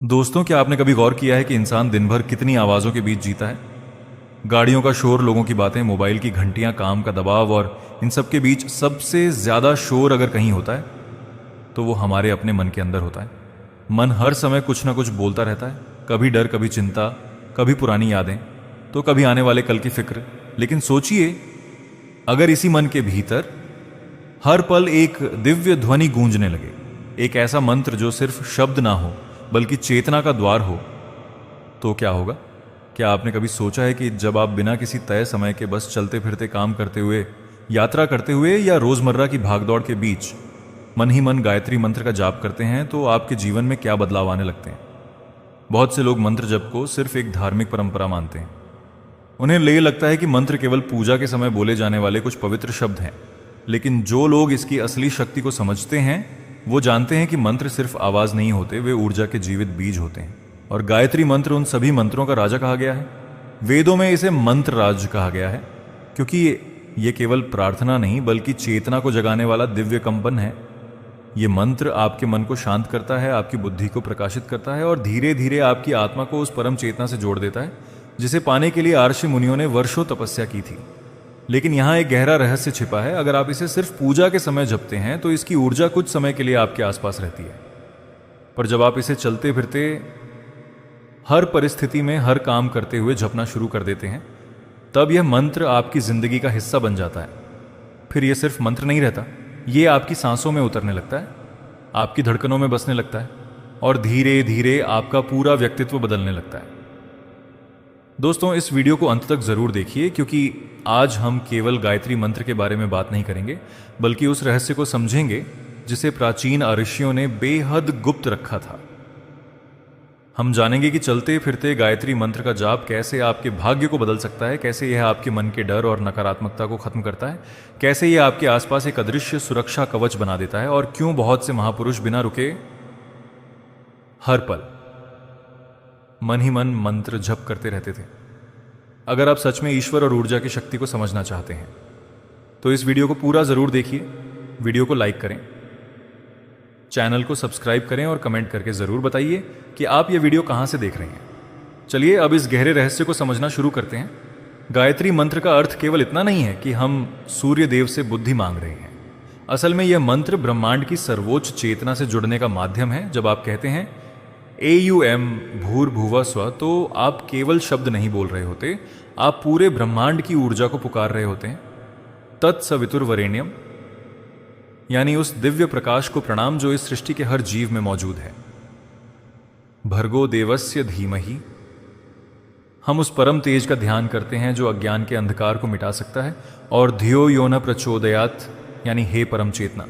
दोस्तों, क्या आपने कभी गौर किया है कि इंसान दिन भर कितनी आवाज़ों के बीच जीता है? गाड़ियों का शोर, लोगों की बातें, मोबाइल की घंटियां, काम का दबाव, और इन सब के बीच सबसे ज़्यादा शोर अगर कहीं होता है तो वो हमारे अपने मन के अंदर होता है। मन हर समय कुछ ना कुछ बोलता रहता है, कभी डर, कभी चिंता, कभी पुरानी यादें, तो कभी आने वाले कल की फिक्र। लेकिन सोचिए, अगर इसी मन के भीतर हर पल एक दिव्य ध्वनि गूंजने लगे, एक ऐसा मंत्र जो सिर्फ शब्द ना हो बल्कि चेतना का द्वार हो, तो क्या होगा? क्या आपने कभी सोचा है कि जब आप बिना किसी तय समय के बस चलते फिरते, काम करते हुए, यात्रा करते हुए या रोजमर्रा की भागदौड़ के बीच मन ही मन गायत्री मंत्र का जाप करते हैं तो आपके जीवन में क्या बदलाव आने लगते हैं? बहुत से लोग मंत्र जप को सिर्फ एक धार्मिक परंपरा मानते हैं। उन्हें ये लगता है कि मंत्र केवल पूजा के समय बोले जाने वाले कुछ पवित्र शब्द हैं। लेकिन जो लोग इसकी असली शक्ति को समझते हैं वो जानते हैं कि मंत्र सिर्फ आवाज नहीं होते, वे ऊर्जा के जीवित बीज होते हैं। और गायत्री मंत्र उन सभी मंत्रों का राजा कहा गया है। वेदों में इसे मंत्र राज कहा गया है, क्योंकि ये केवल प्रार्थना नहीं बल्कि चेतना को जगाने वाला दिव्य कंपन है। ये मंत्र आपके मन को शांत करता है, आपकी बुद्धि को प्रकाशित करता है और धीरे धीरे आपकी आत्मा को उस परम चेतना से जोड़ देता है जिसे पाने के लिए आर्षि मुनियों ने वर्षों तपस्या की थी। लेकिन यहां एक गहरा रहस्य छिपा है। अगर आप इसे सिर्फ पूजा के समय जपते हैं तो इसकी ऊर्जा कुछ समय के लिए आपके आसपास रहती है, पर जब आप इसे चलते फिरते, हर परिस्थिति में, हर काम करते हुए जपना शुरू कर देते हैं, तब यह मंत्र आपकी जिंदगी का हिस्सा बन जाता है। फिर यह सिर्फ मंत्र नहीं रहता, ये आपकी सांसों में उतरने लगता है, आपकी धड़कनों में बसने लगता है और धीरे धीरे आपका पूरा व्यक्तित्व बदलने लगता है। दोस्तों, इस वीडियो को अंत तक जरूर देखिए, क्योंकि आज हम केवल गायत्री मंत्र के बारे में बात नहीं करेंगे बल्कि उस रहस्य को समझेंगे जिसे प्राचीन ऋषियों ने बेहद गुप्त रखा था। हम जानेंगे कि चलते फिरते गायत्री मंत्र का जाप कैसे आपके भाग्य को बदल सकता है, कैसे यह आपके मन के डर और नकारात्मकता को खत्म करता है, कैसे यह आपके आसपास एक अदृश्य सुरक्षा कवच बना देता है, और क्यों बहुत से महापुरुष बिना रुके हर पल मन ही मन मंत्र जप करते रहते थे। अगर आप सच में ईश्वर और ऊर्जा की शक्ति को समझना चाहते हैं तो इस वीडियो को पूरा जरूर देखिए। वीडियो को लाइक करें, चैनल को सब्सक्राइब करें और कमेंट करके जरूर बताइए कि आप ये वीडियो कहां से देख रहे हैं। चलिए अब इस गहरे रहस्य को समझना शुरू करते हैं। गायत्री मंत्र का अर्थ केवल इतना नहीं है कि हम सूर्य देव से बुद्धि मांग रहे हैं। असल में यह मंत्र ब्रह्मांड की सर्वोच्च चेतना से जुड़ने का माध्यम है। जब आप कहते हैं AUM भूर्भुवः स्वः, तो आप केवल शब्द नहीं बोल रहे होते, आप पूरे ब्रह्मांड की ऊर्जा को पुकार रहे होते हैं। तत्सवितुर्वरेण्यम, यानी उस दिव्य प्रकाश को प्रणाम जो इस सृष्टि के हर जीव में मौजूद है। भर्गो देवस्य धीमहि, हम उस परम तेज का ध्यान करते हैं जो अज्ञान के अंधकार को मिटा सकता है। और धियो यो न प्रचोदयात्, यानी हे परम चेतना,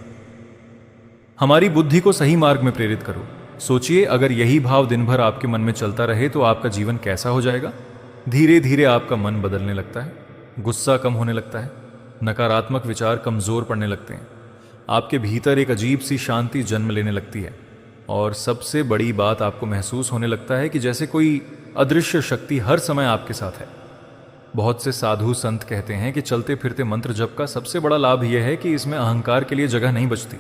हमारी बुद्धि को सही मार्ग में प्रेरित करो। सोचिए, अगर यही भाव दिन भर आपके मन में चलता रहे तो आपका जीवन कैसा हो जाएगा। धीरे धीरे आपका मन बदलने लगता है, गुस्सा कम होने लगता है, नकारात्मक विचार कमजोर पड़ने लगते हैं, आपके भीतर एक अजीब सी शांति जन्म लेने लगती है, और सबसे बड़ी बात, आपको महसूस होने लगता है कि जैसे कोई अदृश्य शक्ति हर समय आपके साथ है। बहुत से साधु संत कहते हैं कि चलते फिरते मंत्र जप का सबसे बड़ा लाभ यह है कि इसमें अहंकार के लिए जगह नहीं बचती।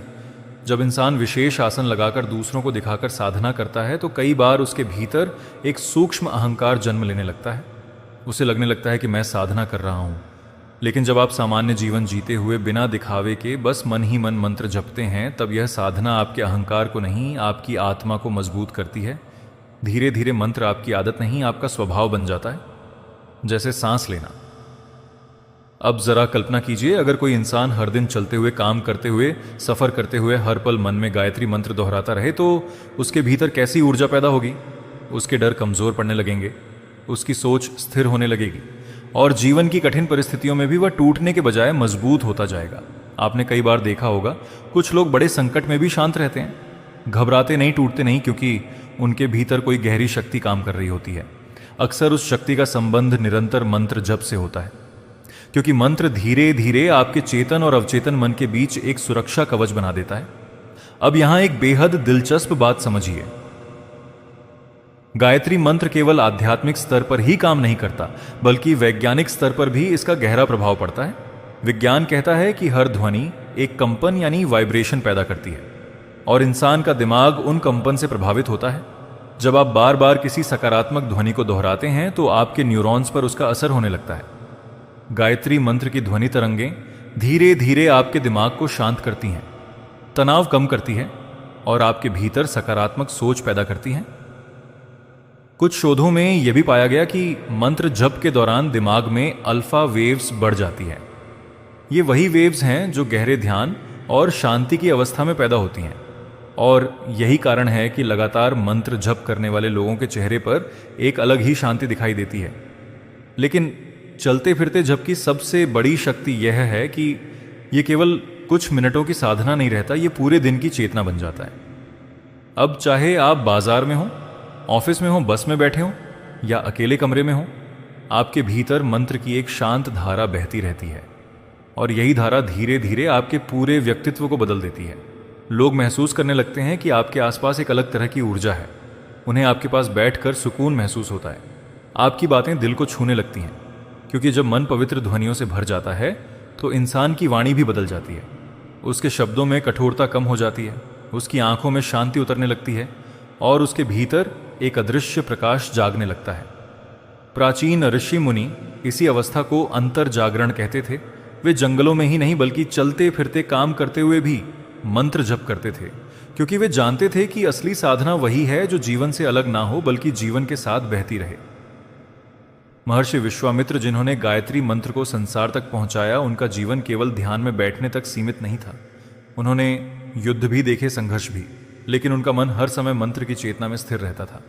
जब इंसान विशेष आसन लगाकर दूसरों को दिखाकर साधना करता है तो कई बार उसके भीतर एक सूक्ष्म अहंकार जन्म लेने लगता है। उसे लगने लगता है कि मैं साधना कर रहा हूं। लेकिन जब आप सामान्य जीवन जीते हुए बिना दिखावे के बस मन ही मन मंत्र जपते हैं, तब यह साधना आपके अहंकार को नहीं, आपकी आत्मा को मजबूत करती है। धीरे धीरे मंत्र आपकी आदत नहीं, आपका स्वभाव बन जाता है, जैसे सांस लेना। अब जरा कल्पना कीजिए, अगर कोई इंसान हर दिन चलते हुए, काम करते हुए, सफर करते हुए हर पल मन में गायत्री मंत्र दोहराता रहे तो उसके भीतर कैसी ऊर्जा पैदा होगी। उसके डर कमजोर पड़ने लगेंगे, उसकी सोच स्थिर होने लगेगी और जीवन की कठिन परिस्थितियों में भी वह टूटने के बजाय मजबूत होता जाएगा। आपने कई बार देखा होगा, कुछ लोग बड़े संकट में भी शांत रहते हैं, घबराते नहीं, टूटते नहीं, क्योंकि उनके भीतर कोई गहरी शक्ति काम कर रही होती है। अक्सर उस शक्ति का संबंध निरंतर मंत्र जप से होता है, क्योंकि मंत्र धीरे धीरे आपके चेतन और अवचेतन मन के बीच एक सुरक्षा कवच बना देता है। अब यहां एक बेहद दिलचस्प बात समझिए। गायत्री मंत्र केवल आध्यात्मिक स्तर पर ही काम नहीं करता, बल्कि वैज्ञानिक स्तर पर भी इसका गहरा प्रभाव पड़ता है। विज्ञान कहता है कि हर ध्वनि एक कंपन यानी वाइब्रेशन पैदा करती है और इंसान का दिमाग उन कंपन से प्रभावित होता है। जब आप बार बार किसी सकारात्मक ध्वनि को दोहराते हैं तो आपके न्यूरॉन्स पर उसका असर होने लगता है। गायत्री मंत्र की ध्वनि तरंगें धीरे धीरे आपके दिमाग को शांत करती हैं, तनाव कम करती है और आपके भीतर सकारात्मक सोच पैदा करती हैं। कुछ शोधों में यह भी पाया गया कि मंत्र जप के दौरान दिमाग में अल्फा वेव्स बढ़ जाती है। ये वही वेव्स हैं जो गहरे ध्यान और शांति की अवस्था में पैदा होती हैं, और यही कारण है कि लगातार मंत्र जप करने वाले लोगों के चेहरे पर एक अलग ही शांति दिखाई देती है। लेकिन चलते फिरते जप की सबसे बड़ी शक्ति यह है कि यह केवल कुछ मिनटों की साधना नहीं रहता, ये पूरे दिन की चेतना बन जाता है। अब चाहे आप बाजार में हो, ऑफिस में हो, बस में बैठे हो या अकेले कमरे में हो, आपके भीतर मंत्र की एक शांत धारा बहती रहती है, और यही धारा धीरे धीरे आपके पूरे व्यक्तित्व को बदल देती है। लोग महसूस करने लगते हैं कि आपके आसपास एक अलग तरह की ऊर्जा है। उन्हें आपके पास बैठकर सुकून महसूस होता है। आपकी बातें दिल को छूने लगती हैं, क्योंकि जब मन पवित्र ध्वनियों से भर जाता है तो इंसान की वाणी भी बदल जाती है। उसके शब्दों में कठोरता कम हो जाती है, उसकी आंखों में शांति उतरने लगती है और उसके भीतर एक अदृश्य प्रकाश जागने लगता है। प्राचीन ऋषि मुनि इसी अवस्था को अंतर जागरण कहते थे। वे जंगलों में ही नहीं बल्कि चलते फिरते काम करते हुए भी मंत्र जप करते थे, क्योंकि वे जानते थे कि असली साधना वही है जो जीवन से अलग ना हो बल्कि जीवन के साथ बहती रहे। महर्षि विश्वामित्र, जिन्होंने गायत्री मंत्र को संसार तक पहुंचाया, उनका जीवन केवल ध्यान में बैठने तक सीमित नहीं था। उन्होंने युद्ध भी देखे, संघर्ष भी, लेकिन उनका मन हर समय मंत्र की चेतना में स्थिर रहता था।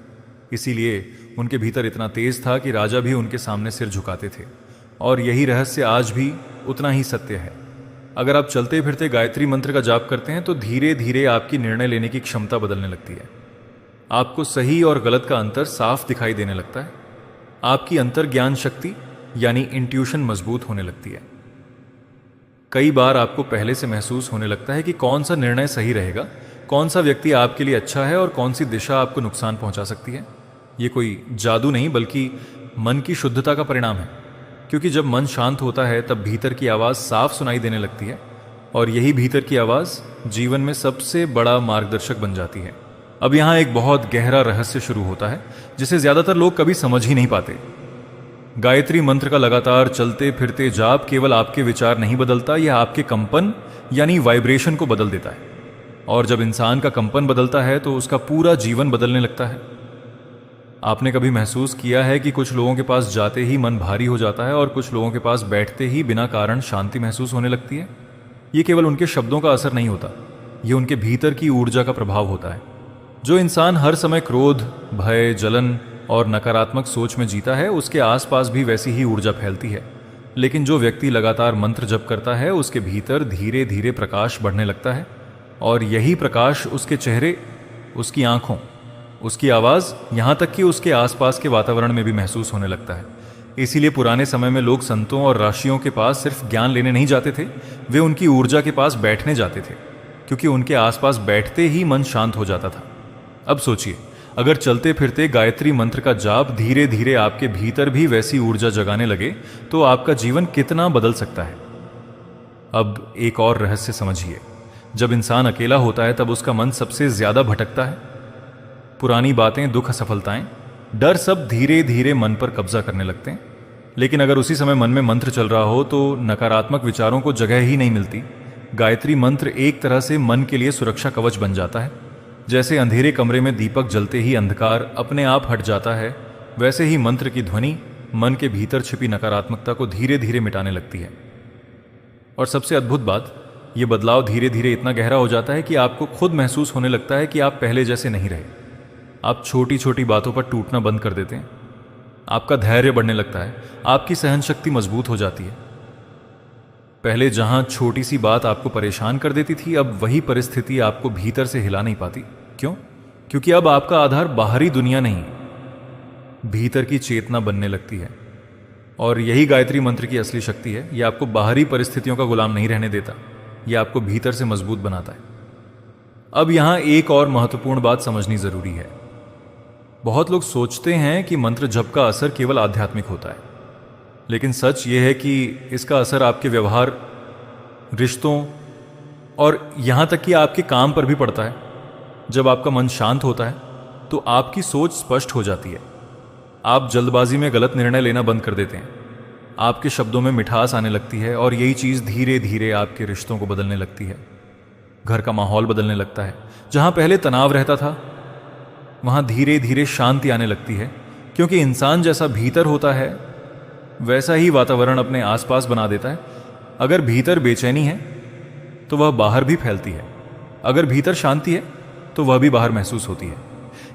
इसीलिए उनके भीतर इतना तेज था कि राजा भी उनके सामने सिर झुकाते थे, और यही रहस्य आज भी उतना ही सत्य है। अगर आप चलते फिरते गायत्री मंत्र का जाप करते हैं तो धीरे धीरे आपकी निर्णय लेने की क्षमता बदलने लगती है। आपको सही और गलत का अंतर साफ दिखाई देने लगता है। आपकी अंतर्ज्ञान शक्ति यानी इंट्यूशन मजबूत होने लगती है। कई बार आपको पहले से महसूस होने लगता है कि कौन सा निर्णय सही रहेगा, कौन सा व्यक्ति आपके लिए अच्छा है और कौन सी दिशा आपको नुकसान पहुंचा सकती है। ये कोई जादू नहीं बल्कि मन की शुद्धता का परिणाम है, क्योंकि जब मन शांत होता है तब भीतर की आवाज़ साफ सुनाई देने लगती है, और यही भीतर की आवाज़ जीवन में सबसे बड़ा मार्गदर्शक बन जाती है। अब यहाँ एक बहुत गहरा रहस्य शुरू होता है जिसे ज़्यादातर लोग कभी समझ ही नहीं पाते। गायत्री मंत्र का लगातार चलते फिरते जाप केवल आपके विचार नहीं बदलता, यह आपके कंपन यानी वाइब्रेशन को बदल देता है, और जब इंसान का कंपन बदलता है तो उसका पूरा जीवन बदलने लगता है। आपने कभी महसूस किया है कि कुछ लोगों के पास जाते ही मन भारी हो जाता है और कुछ लोगों के पास बैठते ही बिना कारण शांति महसूस होने लगती है? ये केवल उनके शब्दों का असर नहीं होता, ये उनके भीतर की ऊर्जा का प्रभाव होता है। जो इंसान हर समय क्रोध, भय, जलन और नकारात्मक सोच में जीता है, उसके आसपास भी वैसी ही ऊर्जा फैलती है। लेकिन जो व्यक्ति लगातार मंत्र जप करता है, उसके भीतर धीरे धीरे प्रकाश बढ़ने लगता है, और यही प्रकाश उसके चेहरे, उसकी आंखों, उसकी आवाज़, यहाँ तक कि उसके आसपास के वातावरण में भी महसूस होने लगता है। इसीलिए पुराने समय में लोग संतों और ऋषियों के पास सिर्फ ज्ञान लेने नहीं जाते थे, वे उनकी ऊर्जा के पास बैठने जाते थे, क्योंकि उनके आसपास बैठते ही मन शांत हो जाता था। अब सोचिए, अगर चलते फिरते गायत्री मंत्र का जाप धीरे धीरे आपके भीतर भी वैसी ऊर्जा जगाने लगे तो आपका जीवन कितना बदल सकता है। अब एक और रहस्य समझिए, जब इंसान अकेला होता है तब उसका मन सबसे ज्यादा भटकता है। पुरानी बातें, दुख, असफलताएं, डर सब धीरे धीरे मन पर कब्जा करने लगते हैं। लेकिन अगर उसी समय मन में मंत्र चल रहा हो तो नकारात्मक विचारों को जगह ही नहीं मिलती। गायत्री मंत्र एक तरह से मन के लिए सुरक्षा कवच बन जाता है। जैसे अंधेरे कमरे में दीपक जलते ही अंधकार अपने आप हट जाता है, वैसे ही मंत्र की ध्वनि मन के भीतर छिपी नकारात्मकता को धीरे धीरे मिटाने लगती है। और सबसे अद्भुत बात, ये बदलाव धीरे धीरे इतना गहरा हो जाता है कि आपको खुद महसूस होने लगता है कि आप पहले जैसे नहीं रहे। आप छोटी छोटी बातों पर टूटना बंद कर देते हैं, आपका धैर्य बढ़ने लगता है, आपकी सहन शक्ति मजबूत हो जाती है। पहले जहां छोटी सी बात आपको परेशान कर देती थी, अब वही परिस्थिति आपको भीतर से हिला नहीं पाती। क्यों? क्योंकि अब आपका आधार बाहरी दुनिया नहीं, भीतर की चेतना बनने लगती है। और यही गायत्री मंत्र की असली शक्ति है। यह आपको बाहरी परिस्थितियों का गुलाम नहीं रहने देता, यह आपको भीतर से मजबूत बनाता है। अब यहां एक और महत्वपूर्ण बात समझनी जरूरी है। बहुत लोग सोचते हैं कि मंत्र जप का असर केवल आध्यात्मिक होता है, लेकिन सच यह है कि इसका असर आपके व्यवहार, रिश्तों और यहां तक कि आपके काम पर भी पड़ता है। जब आपका मन शांत होता है तो आपकी सोच स्पष्ट हो जाती है। आप जल्दबाजी में गलत निर्णय लेना बंद कर देते हैं। आपके शब्दों में मिठास आने लगती है और यही चीज़ धीरे धीरे आपके रिश्तों को बदलने लगती है। घर का माहौल बदलने लगता है। जहां पहले तनाव रहता था वहां धीरे धीरे शांति आने लगती है, क्योंकि इंसान जैसा भीतर होता है वैसा ही वातावरण अपने आसपास बना देता है। अगर भीतर बेचैनी है तो वह बाहर भी फैलती है, अगर भीतर शांति है तो वह भी बाहर महसूस होती है।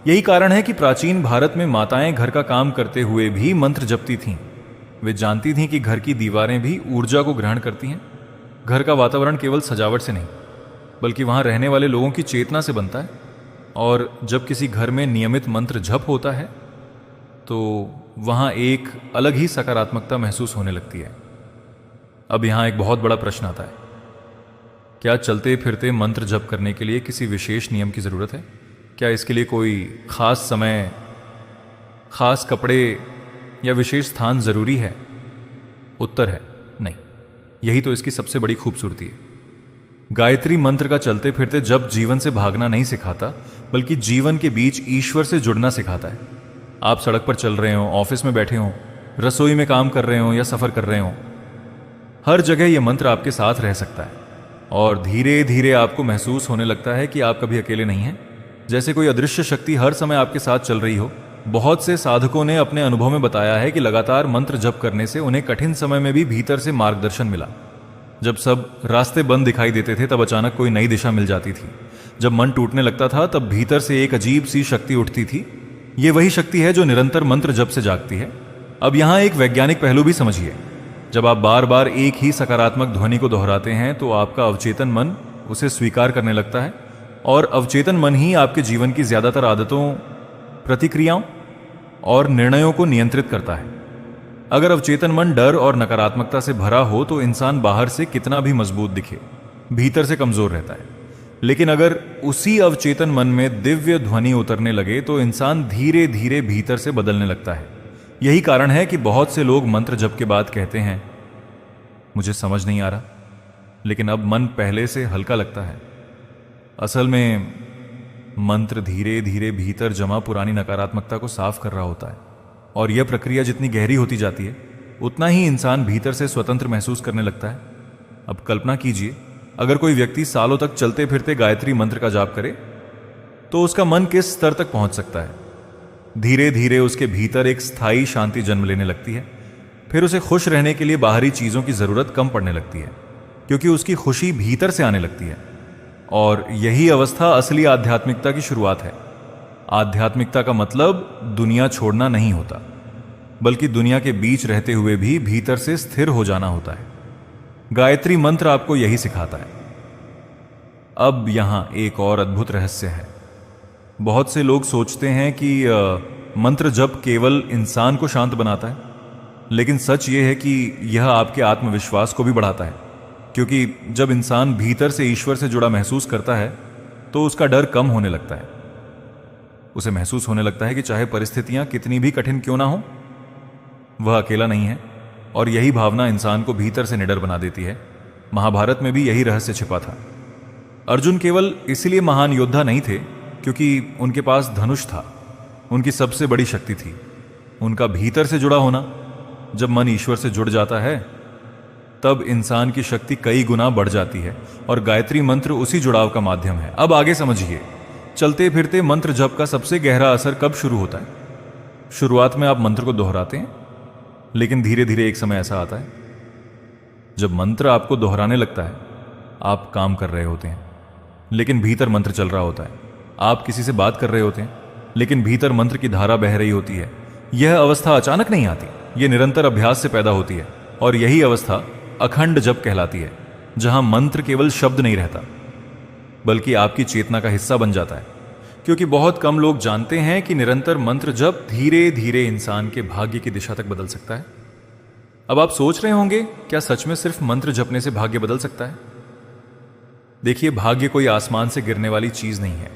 यही कारण है कि प्राचीन भारत में माताएं घर का काम करते हुए भी मंत्र जपती थीं। वे जानती थीं कि घर की दीवारें भी ऊर्जा को ग्रहण करती हैं। घर का वातावरण केवल सजावट से नहीं बल्कि वहां रहने वाले लोगों की चेतना से बनता है। और जब किसी घर में नियमित मंत्र जप होता है तो वहां एक अलग ही सकारात्मकता महसूस होने लगती है। अब यहां एक बहुत बड़ा प्रश्न आता है, क्या चलते फिरते मंत्र जप करने के लिए किसी विशेष नियम की जरूरत है? क्या इसके लिए कोई खास समय, खास कपड़े या विशेष स्थान जरूरी है? उत्तर है नहीं। यही तो इसकी सबसे बड़ी खूबसूरती है। गायत्री मंत्र का चलते फिरते जप जीवन से भागना नहीं सिखाता बल्कि जीवन के बीच ईश्वर से जुड़ना सिखाता है। आप सड़क पर चल रहे हो, ऑफिस में बैठे हो, रसोई में काम कर रहे हो या सफर कर रहे हो, हर जगह यह मंत्र आपके साथ रह सकता है और धीरे धीरे आपको महसूस होने लगता है कि आप कभी अकेले नहीं हैं, जैसे कोई अदृश्य शक्ति हर समय आपके साथ चल रही हो। बहुत से साधकों ने अपने अनुभव में बताया है कि लगातार मंत्र जप करने से उन्हें कठिन समय में भी भीतर से मार्गदर्शन मिला। जब सब रास्ते बंद दिखाई देते थे तब अचानक कोई नई दिशा मिल जाती थी। जब मन टूटने लगता था तब भीतर से एक अजीब सी शक्ति उठती थी। ये वही शक्ति है जो निरंतर मंत्र जप से जागती है। अब यहां एक वैज्ञानिक पहलू भी समझिए। जब आप बार बार एक ही सकारात्मक ध्वनि को दोहराते हैं तो आपका अवचेतन मन उसे स्वीकार करने लगता है और अवचेतन मन ही आपके जीवन की ज्यादातर आदतों, प्रतिक्रियाओं और निर्णयों को नियंत्रित करता है। अगर अवचेतन मन डर और नकारात्मकता से भरा हो तो इंसान बाहर से कितना भी मजबूत दिखे, भीतर से कमजोर रहता है। लेकिन अगर उसी अवचेतन मन में दिव्य ध्वनि उतरने लगे तो इंसान धीरे धीरे भीतर से बदलने लगता है। यही कारण है कि बहुत से लोग मंत्र जप के बाद कहते हैं, मुझे समझ नहीं आ रहा, लेकिन अब मन पहले से हल्का लगता है। असल में मंत्र धीरे धीरे भीतर जमा पुरानी नकारात्मकता को साफ कर रहा होता है और यह प्रक्रिया जितनी गहरी होती जाती है उतना ही इंसान भीतर से स्वतंत्र महसूस करने लगता है। अब कल्पना कीजिए, अगर कोई व्यक्ति सालों तक चलते फिरते गायत्री मंत्र का जाप करे तो उसका मन किस स्तर तक पहुंच सकता है। धीरे धीरे उसके भीतर एक स्थायी शांति जन्म लेने लगती है। फिर उसे खुश रहने के लिए बाहरी चीजों की जरूरत कम पड़ने लगती है, क्योंकि उसकी खुशी भीतर से आने लगती है। और यही अवस्था असली आध्यात्मिकता की शुरुआत है। आध्यात्मिकता का मतलब दुनिया छोड़ना नहीं होता, बल्कि दुनिया के बीच रहते हुए भी भीतर से स्थिर हो जाना होता है। गायत्री मंत्र आपको यही सिखाता है। अब यहां एक और अद्भुत रहस्य है। बहुत से लोग सोचते हैं कि मंत्र जप केवल इंसान को शांत बनाता है, लेकिन सच यह है कि यह आपके आत्मविश्वास को भी बढ़ाता है, क्योंकि जब इंसान भीतर से ईश्वर से जुड़ा महसूस करता है तो उसका डर कम होने लगता है। उसे महसूस होने लगता है कि चाहे परिस्थितियां कितनी भी कठिन क्यों ना हो, वह अकेला नहीं है। और यही भावना इंसान को भीतर से निडर बना देती है। महाभारत में भी यही रहस्य छिपा था। अर्जुन केवल इसलिए महान योद्धा नहीं थे क्योंकि उनके पास धनुष था। उनकी सबसे बड़ी शक्ति थी उनका भीतर से जुड़ा होना। जब मन ईश्वर से जुड़ जाता है तब इंसान की शक्ति कई गुना बढ़ जाती है और गायत्री मंत्र उसी जुड़ाव का माध्यम है। अब आगे समझिए, चलते फिरते मंत्र जप का सबसे गहरा असर कब शुरू होता है? शुरुआत में आप मंत्र को दोहराते हैं, लेकिन धीरे धीरे एक समय ऐसा आता है जब मंत्र आपको दोहराने लगता है। आप काम कर रहे होते हैं लेकिन भीतर मंत्र चल रहा होता है। आप किसी से बात कर रहे होते हैं लेकिन भीतर मंत्र की धारा बह रही होती है। यह अवस्था अचानक नहीं आती, यह निरंतर अभ्यास से पैदा होती है और यही अवस्था अखंड जप कहलाती है, जहां मंत्र केवल शब्द नहीं रहता बल्कि आपकी चेतना का हिस्सा बन जाता है। क्योंकि बहुत कम लोग जानते हैं कि निरंतर मंत्र जप धीरे धीरे इंसान के भाग्य की दिशा तक बदल सकता है। अब आप सोच रहे होंगे, क्या सच में सिर्फ मंत्र जपने से भाग्य बदल सकता है? देखिए, भाग्य कोई आसमान से गिरने वाली चीज नहीं है।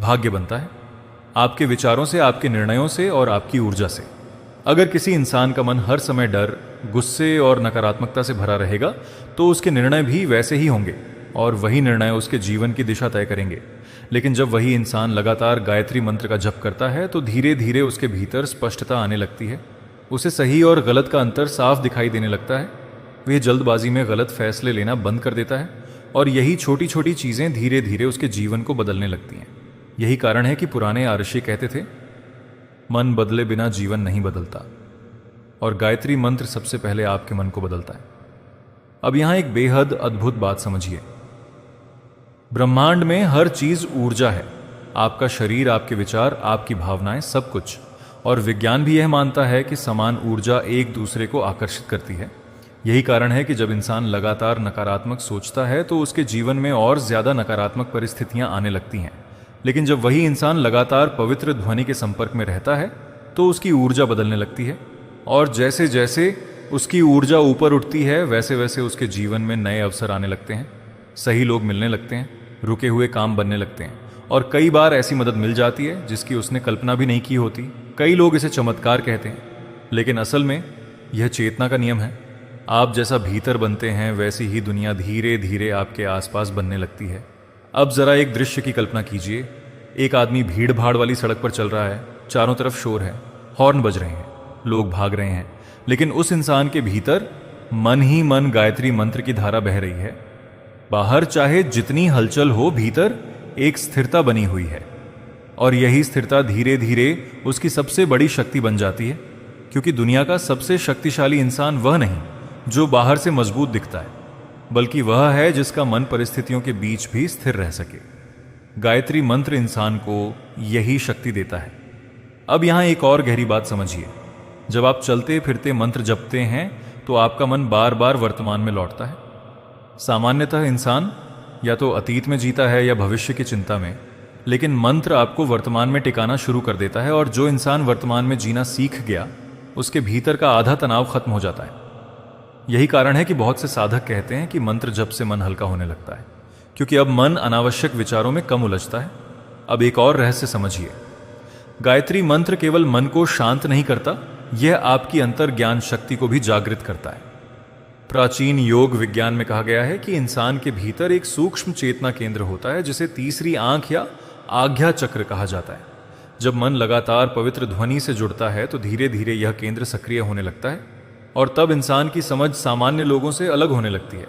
भाग्य बनता है आपके विचारों से, आपके निर्णयों से और आपकी ऊर्जा से। अगर किसी इंसान का मन हर समय डर, गुस्से और नकारात्मकता से भरा रहेगा तो उसके निर्णय भी वैसे ही होंगे और वही निर्णय उसके जीवन की दिशा तय करेंगे। लेकिन जब वही इंसान लगातार गायत्री मंत्र का जप करता है तो धीरे धीरे उसके भीतर स्पष्टता आने लगती है। उसे सही और गलत का अंतर साफ दिखाई देने लगता है। वह जल्दबाजी में गलत फैसले लेना बंद कर देता है और यही छोटी छोटी चीज़ें धीरे धीरे उसके जीवन को बदलने लगती हैं। यही कारण है कि पुराने आर्षि कहते थे, मन बदले बिना जीवन नहीं बदलता, और गायत्री मंत्र सबसे पहले आपके मन को बदलता है। अब यहां एक बेहद अद्भुत बात समझिए। ब्रह्मांड में हर चीज ऊर्जा है, आपका शरीर, आपके विचार, आपकी भावनाएं, सब कुछ। और विज्ञान भी यह मानता है कि समान ऊर्जा एक दूसरे को आकर्षित करती है। यही कारण है कि जब इंसान लगातार नकारात्मक सोचता है तो उसके जीवन में और ज्यादा नकारात्मक परिस्थितियां आने लगती हैं। लेकिन जब वही इंसान लगातार पवित्र ध्वनि के संपर्क में रहता है तो उसकी ऊर्जा बदलने लगती है, और जैसे जैसे उसकी ऊर्जा ऊपर उठती है वैसे वैसे उसके जीवन में नए अवसर आने लगते हैं, सही लोग मिलने लगते हैं, रुके हुए काम बनने लगते हैं, और कई बार ऐसी मदद मिल जाती है जिसकी उसने कल्पना भी नहीं की होती। कई लोग इसे चमत्कार कहते हैं, लेकिन असल में यह चेतना का नियम है। आप जैसा भीतर बनते हैं वैसी ही दुनिया धीरे धीरे आपके आसपास बनने लगती है। अब जरा एक दृश्य की कल्पना कीजिए। एक आदमी भीड़ भाड़ वाली सड़क पर चल रहा है, चारों तरफ शोर है, हॉर्न बज रहे हैं, लोग भाग रहे हैं, लेकिन उस इंसान के भीतर मन ही मन गायत्री मंत्र की धारा बह रही है। बाहर चाहे जितनी हलचल हो, भीतर एक स्थिरता बनी हुई है, और यही स्थिरता धीरे धीरे उसकी सबसे बड़ी शक्ति बन जाती है। क्योंकि दुनिया का सबसे शक्तिशाली इंसान वह नहीं जो बाहर से मजबूत दिखता है, बल्कि वह है जिसका मन परिस्थितियों के बीच भी स्थिर रह सके। गायत्री मंत्र इंसान को यही शक्ति देता है। अब यहां एक और गहरी बात समझिए। जब आप चलते फिरते मंत्र जपते हैं तो आपका मन बार बार वर्तमान में लौटता है। सामान्यतः इंसान या तो अतीत में जीता है या भविष्य की चिंता में, लेकिन मंत्र आपको वर्तमान में टिकाना शुरू कर देता है, और जो इंसान वर्तमान में जीना सीख गया उसके भीतर का आधा तनाव खत्म हो जाता है। यही कारण है कि बहुत से साधक कहते हैं कि मंत्र जप से मन हल्का होने लगता है, क्योंकि अब मन अनावश्यक विचारों में कम उलझता है। अब एक और रहस्य समझिए। गायत्री मंत्र केवल मन को शांत नहीं करता, यह आपकी अंतर ज्ञान शक्ति को भी जागृत करता है। प्राचीन योग विज्ञान में कहा गया है कि इंसान के भीतर एक सूक्ष्म चेतना केंद्र होता है जिसे तीसरी आंख या आज्ञा चक्र कहा जाता है। जब मन लगातार पवित्र ध्वनि से जुड़ता है तो धीरे धीरे यह केंद्र सक्रिय होने लगता है, और तब इंसान की समझ सामान्य लोगों से अलग होने लगती है।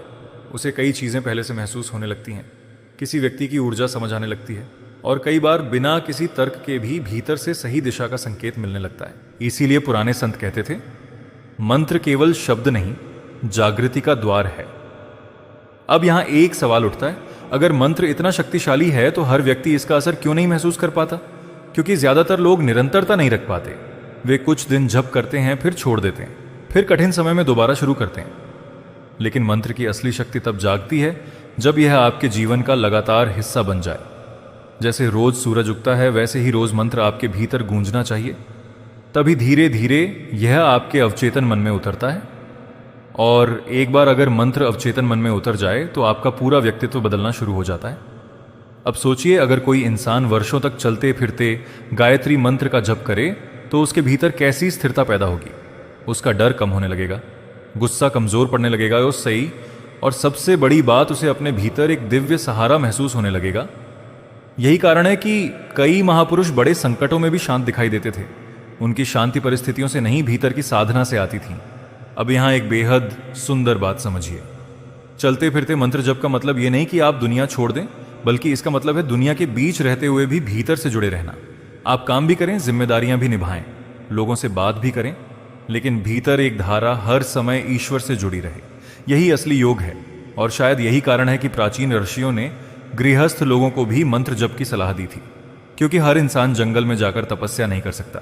उसे कई चीजें पहले से महसूस होने लगती हैं, किसी व्यक्ति की ऊर्जा समझ आने लगती है, और कई बार बिना किसी तर्क के भी भीतर से सही दिशा का संकेत मिलने लगता है। इसीलिए पुराने संत कहते थे, मंत्र केवल शब्द नहीं, जागृति का द्वार है। अब यहां एक सवाल उठता है, अगर मंत्र इतना शक्तिशाली है तो हर व्यक्ति इसका असर क्यों नहीं महसूस कर पाता? क्योंकि ज्यादातर लोग निरंतरता नहीं रख पाते। वे कुछ दिन जप करते हैं, फिर छोड़ देते हैं, फिर कठिन समय में दोबारा शुरू करते हैं। लेकिन मंत्र की असली शक्ति तब जागती है जब यह आपके जीवन का लगातार हिस्सा बन जाए। जैसे रोज सूरज उगता है वैसे ही रोज मंत्र आपके भीतर गूंजना चाहिए। तभी धीरे धीरे यह आपके अवचेतन मन में उतरता है, और एक बार अगर मंत्र अवचेतन मन में उतर जाए तो आपका पूरा व्यक्तित्व बदलना शुरू हो जाता है। अब सोचिए, अगर कोई इंसान वर्षों तक चलते फिरते गायत्री मंत्र का जप करे तो उसके भीतर कैसी स्थिरता पैदा होगी। उसका डर कम होने लगेगा, गुस्सा कमजोर पड़ने लगेगा, सही, और सबसे बड़ी बात, उसे अपने भीतर एक दिव्य सहारा महसूस होने लगेगा। यही कारण है कि कई महापुरुष बड़े संकटों में भी शांत दिखाई देते थे। उनकी शांति परिस्थितियों से नहीं, भीतर की साधना से आती थी। अब यहां एक बेहद सुंदर बात समझिए। चलते फिरते मंत्र जप का मतलब यह नहीं कि आप दुनिया छोड़ दें, बल्कि इसका मतलब है दुनिया के बीच रहते हुए भी भीतर से जुड़े रहना। आप काम भी करें, जिम्मेदारियां भी निभाएं, लोगों से बात भी करें, लेकिन भीतर एक धारा हर समय ईश्वर से जुड़ी रहे। यही असली योग है, और शायद यही कारण है कि प्राचीन ऋषियों ने गृहस्थ लोगों को भी मंत्र जप की सलाह दी थी। क्योंकि हर इंसान जंगल में जाकर तपस्या नहीं कर सकता,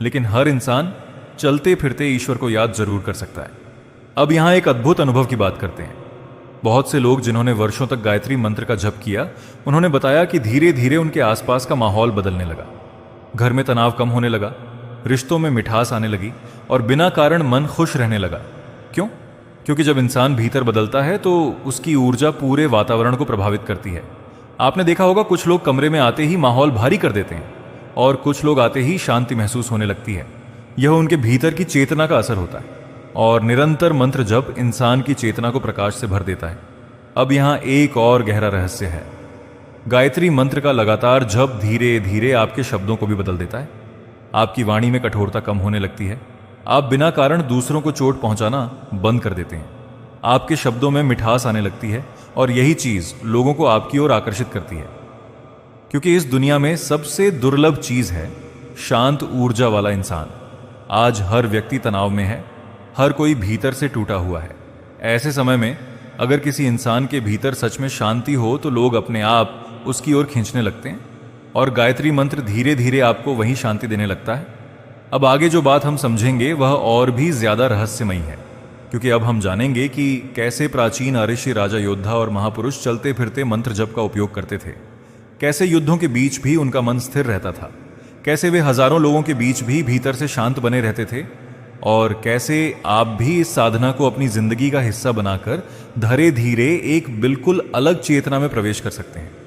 लेकिन हर इंसान चलते फिरते ईश्वर को याद जरूर कर सकता है। अब यहां एक अद्भुत अनुभव की बात करते हैं। बहुत से लोग जिन्होंने वर्षों तक गायत्री मंत्र का जप किया, उन्होंने बताया कि धीरे धीरे उनके आसपास का माहौल बदलने लगा। घर में तनाव कम होने लगा, रिश्तों में मिठास आने लगी, और बिना कारण मन खुश रहने लगा। क्यों? क्योंकि जब इंसान भीतर बदलता है तो उसकी ऊर्जा पूरे वातावरण को प्रभावित करती है। आपने देखा होगा, कुछ लोग कमरे में आते ही माहौल भारी कर देते हैं, और कुछ लोग आते ही शांति महसूस होने लगती है। यह उनके भीतर की चेतना का असर होता है, और निरंतर मंत्र जप इंसान की चेतना को प्रकाश से भर देता है। अब यहां एक और गहरा रहस्य है। गायत्री मंत्र का लगातार जप धीरे धीरे आपके शब्दों को भी बदल देता है। आपकी वाणी में कठोरता कम होने लगती है। आप बिना कारण दूसरों को चोट पहुंचाना बंद कर देते हैं। आपके शब्दों में मिठास आने लगती है और यही चीज लोगों को आपकी ओर आकर्षित करती है, क्योंकि इस दुनिया में सबसे दुर्लभ चीज है शांत ऊर्जा वाला इंसान। आज हर व्यक्ति तनाव में है, हर कोई भीतर से टूटा हुआ है। ऐसे समय में अगर किसी इंसान के भीतर सच में शांति हो तो लोग अपने आप उसकी ओर खींचने लगते हैं और गायत्री मंत्र धीरे धीरे आपको वही शांति देने लगता है। अब आगे जो बात हम समझेंगे वह और भी ज्यादा रहस्यमयी है, क्योंकि अब हम जानेंगे कि कैसे प्राचीन ऋषि, राजा, योद्धा और महापुरुष चलते फिरते मंत्र जप का उपयोग करते थे। कैसे युद्धों के बीच भी उनका मन स्थिर रहता था। कैसे वे हजारों लोगों के बीच भी भीतर से शांत बने रहते थे। और कैसे आप भी इस साधना को अपनी जिंदगी का हिस्सा बनाकर धीरे धीरे एक बिल्कुल अलग चेतना में प्रवेश कर सकते हैं।